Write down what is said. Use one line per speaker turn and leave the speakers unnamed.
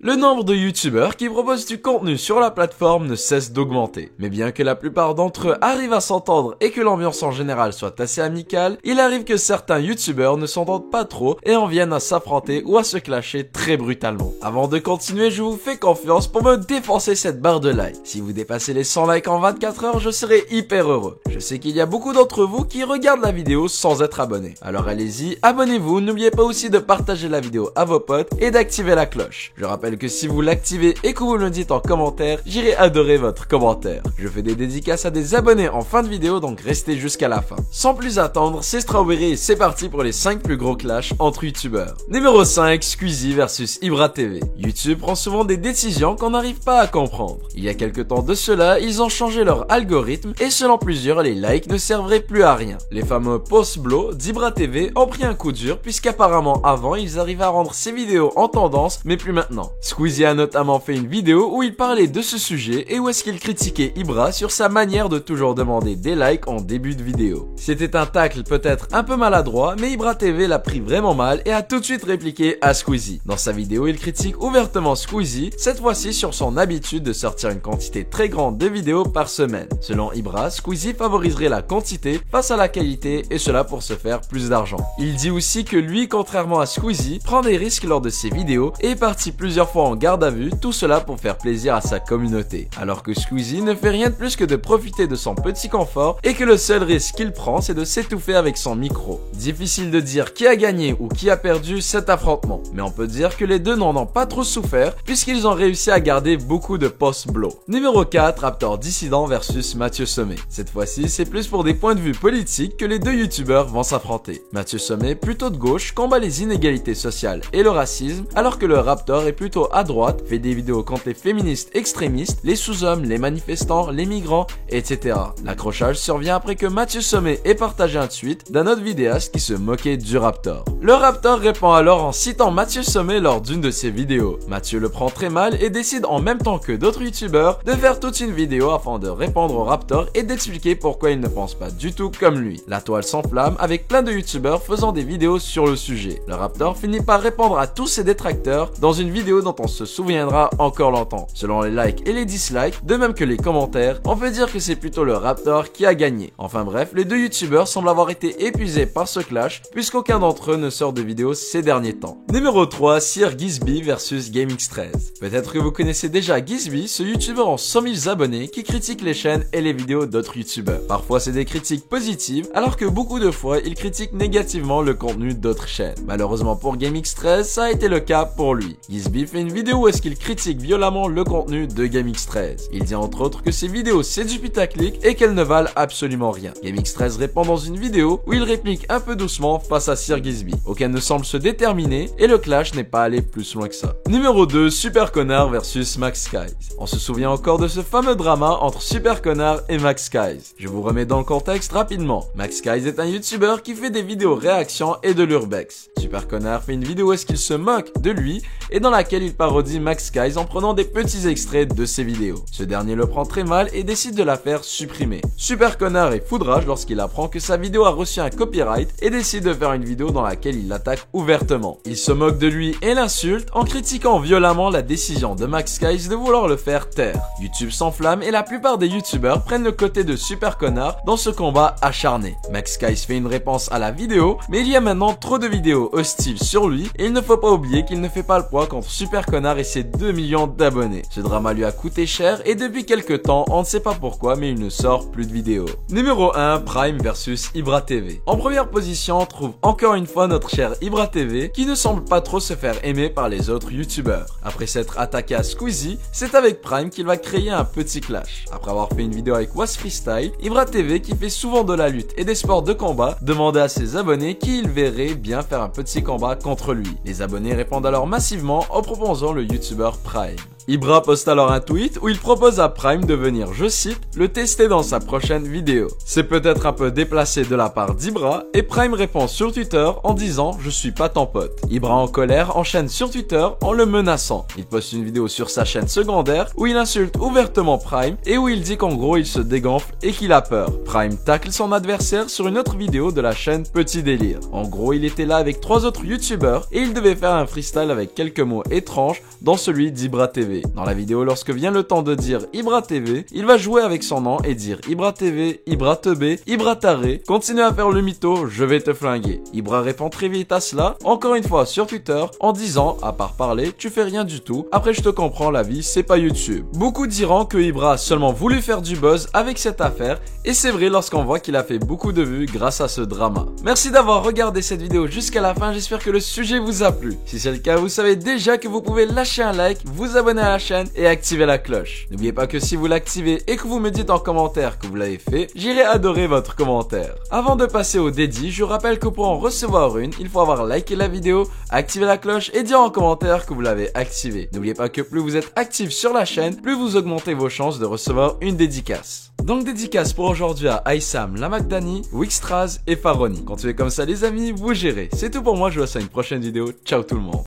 Le nombre de youtubeurs qui proposent du contenu sur la plateforme ne cesse d'augmenter. Mais bien que la plupart d'entre eux arrivent à s'entendre et que l'ambiance en général soit assez amicale, il arrive que certains youtubeurs ne s'entendent pas trop et en viennent à s'affronter ou à se clasher très brutalement. Avant de continuer, je vous fais confiance pour me défoncer cette barre de like. Si vous dépassez les 100 likes en 24 heures, je serai hyper heureux. Je sais qu'il y a beaucoup d'entre vous qui regardent la vidéo sans être abonnés. Alors allez-y, abonnez-vous, n'oubliez pas aussi de partager la vidéo à vos potes et d'activer la cloche. Je rappelle que si vous l'activez et que vous me le dites en commentaire, j'irai adorer votre commentaire. Je fais des dédicaces à des abonnés en fin de vidéo, donc restez jusqu'à la fin. Sans plus attendre, c'est Strawberry et c'est parti pour les 5 plus gros clashs entre youtubeurs. Numéro 5, Squeezie versus Ibra TV. YouTube prend souvent des décisions qu'on n'arrive pas à comprendre. Il y a quelques temps de cela, ils ont changé leur algorithme et selon plusieurs, les likes ne serveraient plus à rien. Les fameux post blow d'Ibra TV ont pris un coup dur puisqu'apparemment avant, ils arrivaient à rendre ces vidéos en tendance, mais plus maintenant. Squeezie a notamment fait une vidéo où il parlait de ce sujet et où est-ce qu'il critiquait Ibra sur sa manière de toujours demander des likes en début de vidéo. C'était un tacle peut-être un peu maladroit, mais Ibra TV l'a pris vraiment mal et a tout de suite répliqué à Squeezie. Dans sa vidéo, il critique ouvertement Squeezie, cette fois-ci sur son habitude de sortir une quantité très grande de vidéos par semaine. Selon Ibra, Squeezie favoriserait la quantité face à la qualité et cela pour se faire plus d'argent. Il dit aussi que lui, contrairement à Squeezie, prend des risques lors de ses vidéos et est parti plusieurs fois en garde à vue, tout cela pour faire plaisir à sa communauté. Alors que Squeezie ne fait rien de plus que de profiter de son petit confort et que le seul risque qu'il prend c'est de s'étouffer avec son micro. Difficile de dire qui a gagné ou qui a perdu cet affrontement, mais on peut dire que les deux n'en ont pas trop souffert puisqu'ils ont réussi à garder beaucoup de post-blow. Numéro 4, Raptor Dissident versus Mathieu Sommet. Cette fois-ci, c'est plus pour des points de vue politiques que les deux youtubeurs vont s'affronter. Mathieu Sommet, plutôt de gauche, combat les inégalités sociales et le racisme, alors que le Raptor est plutôt à droite, fait des vidéos contre les féministes extrémistes, les sous-hommes, les manifestants, les migrants, etc. L'accrochage survient après que Mathieu Sommet ait partagé un tweet d'un autre vidéaste qui se moquait du Raptor. Le Raptor répond alors en citant Mathieu Sommet lors d'une de ses vidéos. Mathieu le prend très mal et décide en même temps que d'autres youtubeurs de faire toute une vidéo afin de répondre au Raptor et d'expliquer pourquoi il ne pense pas du tout comme lui. La toile s'enflamme avec plein de youtubeurs faisant des vidéos sur le sujet. Le Raptor finit par répondre à tous ses détracteurs dans une vidéo dont on se souviendra encore longtemps. Selon les likes et les dislikes, de même que les commentaires, on peut dire que c'est plutôt le Raptor qui a gagné. Enfin bref, les deux youtubeurs semblent avoir été épuisés par ce clash puisqu'aucun d'entre eux ne sort de vidéo ces derniers temps. Numéro 3, Sir Gizby versus GameX13. Peut-être que vous connaissez déjà Gizby, ce youtubeur en 100 000 abonnés qui critique les chaînes et les vidéos d'autres youtubeurs. Parfois c'est des critiques positives, alors que beaucoup de fois il critique négativement le contenu d'autres chaînes. Malheureusement pour GameX13, ça a été le cas pour lui. Gizby fait une vidéo où est-ce qu'il critique violemment le contenu de GameX13. Il dit entre autres que ses vidéos c'est du putaclic et qu'elles ne valent absolument rien. GameX13 répond dans une vidéo où il réplique un peu doucement face à Sir Gizby. Aucun ne semble se déterminer et le clash n'est pas allé plus loin que ça. Numéro 2, Super Connard versus Max Skies. On se souvient encore de ce fameux drama entre Super Connard et Max Skies. Je vous remets dans le contexte rapidement. Max Skies est un youtubeur qui fait des vidéos réactions et de l'urbex. Super Connard fait une vidéo où est-ce qu'il se moque de lui et dans laquelle il parodie Max Skies en prenant des petits extraits de ses vidéos. Ce dernier le prend très mal et décide de la faire supprimer. Super Connard est foudrage lorsqu'il apprend que sa vidéo a reçu un copyright et décide de faire une vidéo dans laquelle il l'attaque ouvertement. Il se moque de lui et l'insulte en critiquant violemment la décision de Max Skies de vouloir le faire taire. YouTube s'enflamme et la plupart des youtubeurs prennent le côté de Super Connard dans ce combat acharné. Max Skies fait une réponse à la vidéo, mais il y a maintenant trop de vidéos hostiles sur lui et il ne faut pas oublier qu'il ne fait pas le poids contre Super Connard et ses 2 millions d'abonnés. Ce drama lui a coûté cher et depuis quelques temps, on ne sait pas pourquoi, mais il ne sort plus de vidéos. Numéro 1, Prime versus Ibra TV. En première position, on trouve encore une fois notre cher Ibra TV qui ne semble pas trop se faire aimer par les autres youtubeurs. Après s'être attaqué à Squeezie, c'est avec Prime qu'il va créer un petit clash. Après avoir fait une vidéo avec Was Freestyle, Ibra TV, qui fait souvent de la lutte et des sports de combat, demandait à ses abonnés qui il verrait bien faire un petit combat contre lui. Les abonnés répondent alors massivement en proposant le youtubeur Prime. Ibra poste alors un tweet où il propose à Prime de venir, je cite, le tester dans sa prochaine vidéo. C'est peut-être un peu déplacé de la part d'Ibra et Prime répond sur Twitter en disant je suis pas ton pote. Ibra en colère enchaîne sur Twitter en le menaçant. Il poste une vidéo sur sa chaîne secondaire où il insulte ouvertement Prime et où il dit qu'en gros il se dégonfle et qu'il a peur. Prime tacle son adversaire sur une autre vidéo de la chaîne Petit Délire. En gros il était là avec 3 autres youtubeurs et il devait faire un freestyle avec quelques mots étranges dans celui d'Ibra TV. Dans la vidéo, lorsque vient le temps de dire Ibra TV, il va jouer avec son nom et dire Ibra TV, Ibra Teubé, Ibra Taré, continue à faire le mytho, je vais te flinguer. Ibra répond très vite à cela, encore une fois sur Twitter, en disant, à part parler, tu fais rien du tout, après je te comprends, la vie c'est pas YouTube. Beaucoup diront que Ibra a seulement voulu faire du buzz avec cette affaire, et c'est vrai lorsqu'on voit qu'il a fait beaucoup de vues grâce à ce drama. Merci d'avoir regardé cette vidéo jusqu'à la fin, j'espère que le sujet vous a plu. Si c'est le cas, vous savez déjà que vous pouvez lâcher un like, vous abonner à la chaîne et activer la cloche. N'oubliez pas que si vous l'activez et que vous me dites en commentaire que vous l'avez fait, j'irai adorer votre commentaire. Avant de passer au dédit, je rappelle que pour en recevoir une, il faut avoir liké la vidéo, activer la cloche et dire en commentaire que vous l'avez activé. N'oubliez pas que plus vous êtes actif sur la chaîne, plus vous augmentez vos chances de recevoir une dédicace. Donc dédicace pour aujourd'hui à Aïssam, Lamakdani, Wixtraz et Faroni. Continuez comme ça les amis, vous gérez. C'est tout pour moi, je vous laisse à une prochaine vidéo. Ciao tout le monde.